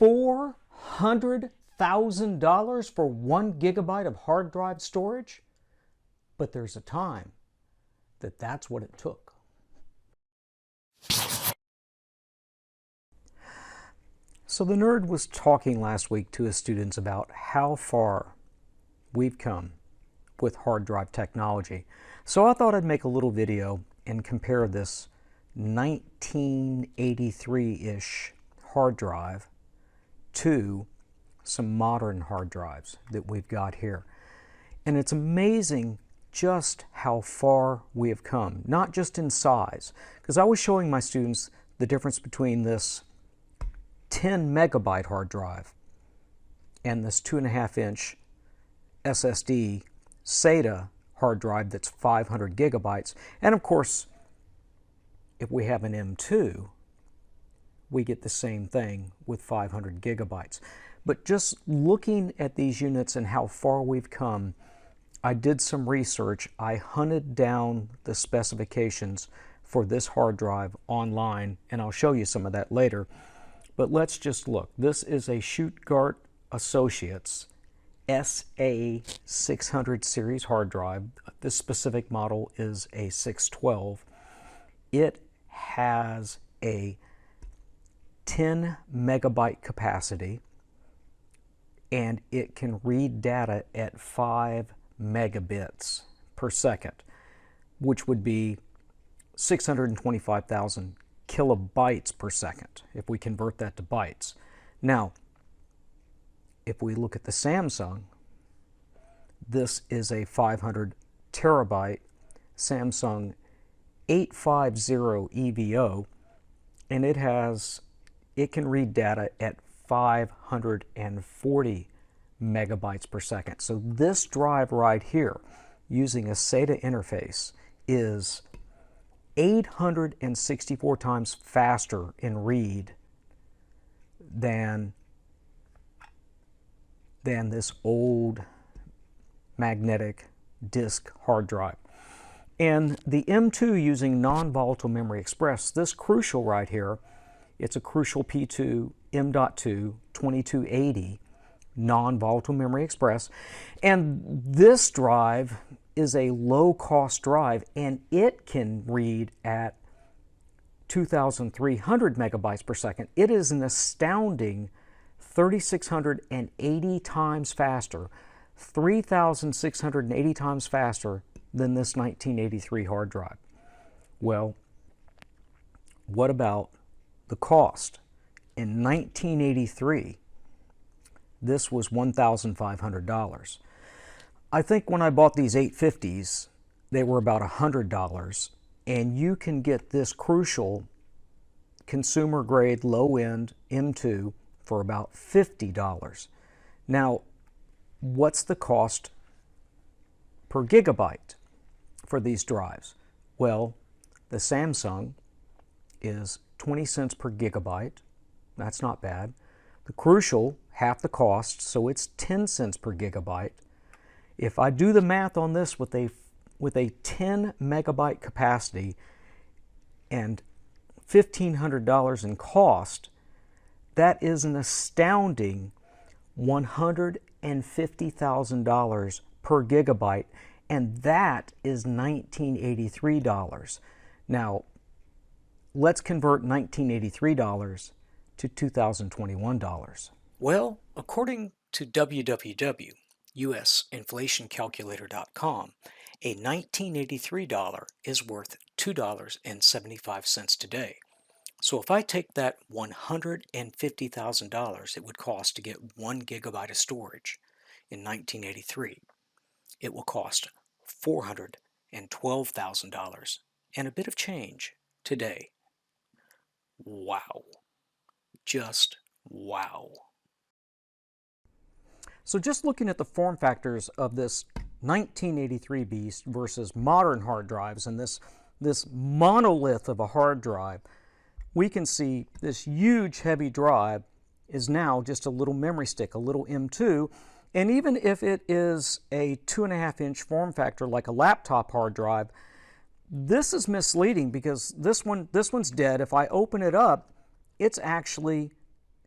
$400,000 for 1 gigabyte of hard drive storage? But there's a time that that's what it took. So the nerd was talking last week to his students about how far we've come with hard drive technology. So I thought I'd make a little video and compare this 1983-ish hard drive to some modern hard drives that we've got here. And it's amazing just how far we have come, not just in size, because I was showing my students the difference between this 10 megabyte hard drive and this 2.5-inch SSD SATA hard drive that's 500 gigabytes. And of course, if we have an M2, we get the same thing with 500 gigabytes. But just looking at these units and how far we've come, I did some research. I hunted down the specifications for this hard drive online, and I'll show you some of that later. But let's just look. This is a Shugart Associates SA 600 series hard drive. This specific model is a 612. It has a 10 megabyte capacity, and it can read data at 5 megabits per second, which would be 625,000 kilobytes per second if we convert that to bytes. Now, if we look at the Samsung, this is a 500 terabyte Samsung 850 EVO, and it can read data at 540 megabytes per second. So this drive right here, using a SATA interface, is 864 times faster in read than this old magnetic disk hard drive. And the M2 using non-volatile memory express, this Crucial right here, it's a Crucial P2 M.2 2280 non-volatile memory express. And this drive is a low-cost drive, and it can read at 2,300 megabytes per second. It is an astounding 3,680 times faster, 3,680 times faster than this 1983 hard drive. Well, what about the cost? In 1983, this was $1,500. I think when I bought these 850s, they were about $100, and you can get this Crucial consumer-grade low-end M2 for about $50. Now, what's the cost per gigabyte for these drives? Well, the Samsung is 20 cents per gigabyte. That's not bad. The Crucial, half the cost, so it's 10 cents per gigabyte. If I do the math on this with a 10 megabyte capacity and $1,500 in cost, that is an astounding $150,000 per gigabyte, and that is $1983. Now, let's convert $1983 to $2021. Well, according to www.usinflationcalculator.com, a $1983 is worth $2.75 today. So if I take that $150,000 it would cost to get 1 gigabyte of storage in 1983, it will cost $412,000 and a bit of change today. Wow. Just wow. So just looking at the form factors of this 1983 beast versus modern hard drives and this monolith of a hard drive, we can see this huge heavy drive is now just a little memory stick, a little M2. And even if it is a 2.5-inch form factor like a laptop hard drive, this is misleading because this one's dead. If I open it up, it's actually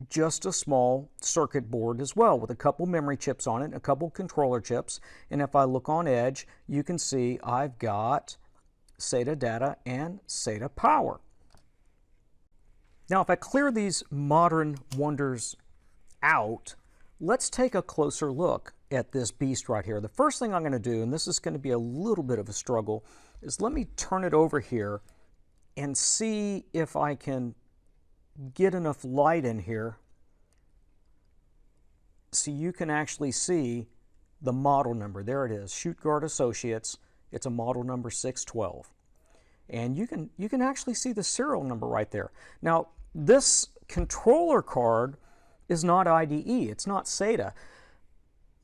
just a small circuit board as well with a couple memory chips on it and a couple controller chips. And if I look on Edge, you can see I've got SATA data and SATA power. Now, if I clear these modern wonders out, let's take a closer look at this beast right here. The first thing I'm going to do, and this is going to be a little bit of a struggle, is let me turn it over here and see if I can get enough light in here so you can actually see the model number. There it is, Shugart Associates. It's a model number 612. And you can actually see the serial number right there. Now, this controller card is not IDE, it's not SATA.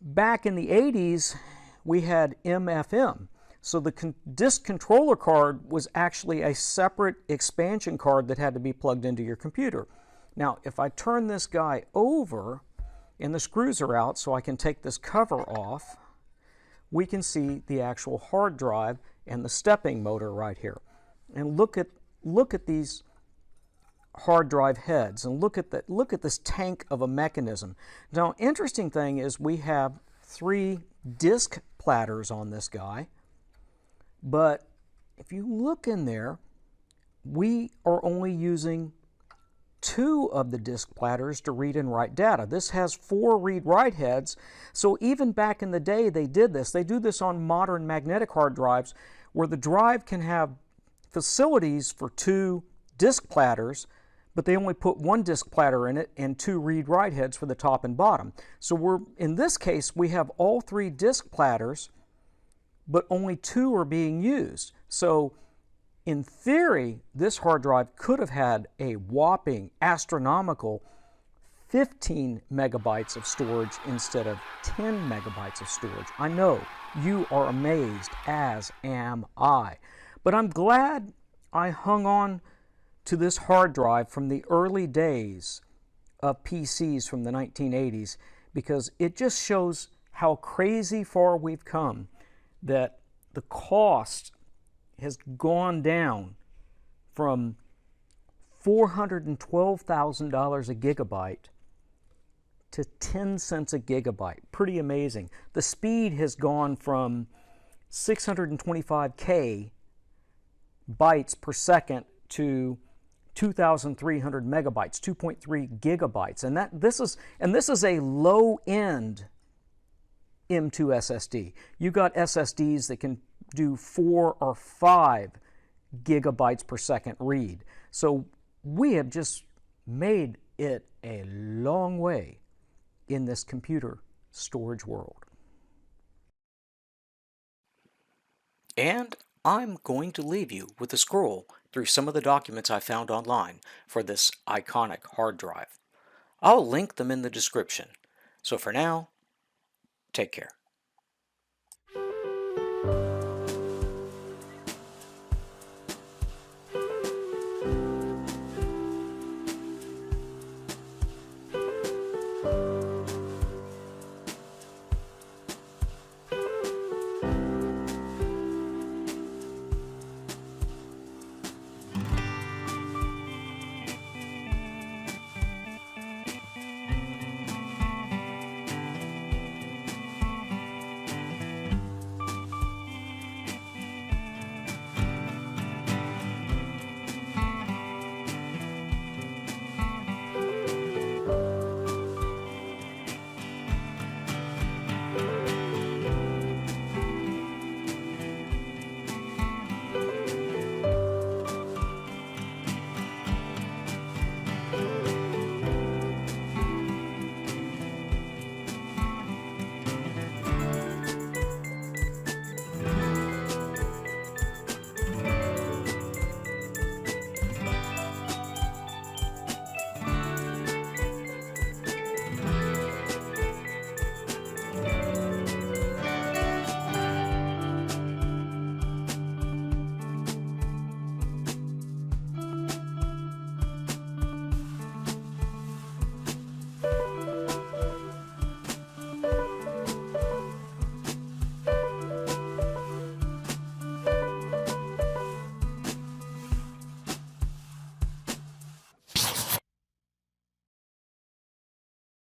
Back in the 80s, we had MFM. So the disk controller card was actually a separate expansion card that had to be plugged into your computer. Now, if I turn this guy over and the screws are out so I can take this cover off, we can see the actual hard drive and the stepping motor right here. And look at these hard drive heads, and look at this tank of a mechanism. Now, interesting thing is we have 3 disk platters on this guy, but if you look in there, we are only using 2 of the disk platters to read and write data. This has 4 read-write heads, so even back in the day they did this. They do this on modern magnetic hard drives where the drive can have facilities for 2 disk platters, but they only put 1 disk platter in it and 2 read-write heads for the top and bottom. So in this case, we have all 3 disk platters, but only 2 are being used. So in theory, this hard drive could have had a whopping astronomical 15 megabytes of storage instead of 10 megabytes of storage. I know you are amazed, as am I. But I'm glad I hung on to this hard drive from the early days of PCs from the 1980s, because it just shows how crazy far we've come, that the cost has gone down from $412,000 a gigabyte to 10 cents a gigabyte. Pretty amazing. The speed has gone from 625K bytes per second to 2,300 megabytes, 2.3 gigabytes, and this is a low-end M2 SSD. You got SSDs that can do 4 or 5 gigabytes per second read. So we have just made it a long way in this computer storage world. And I'm going to leave you with a scroll through some of the documents I found online for this iconic hard drive. I'll link them in the description. So for now, take care.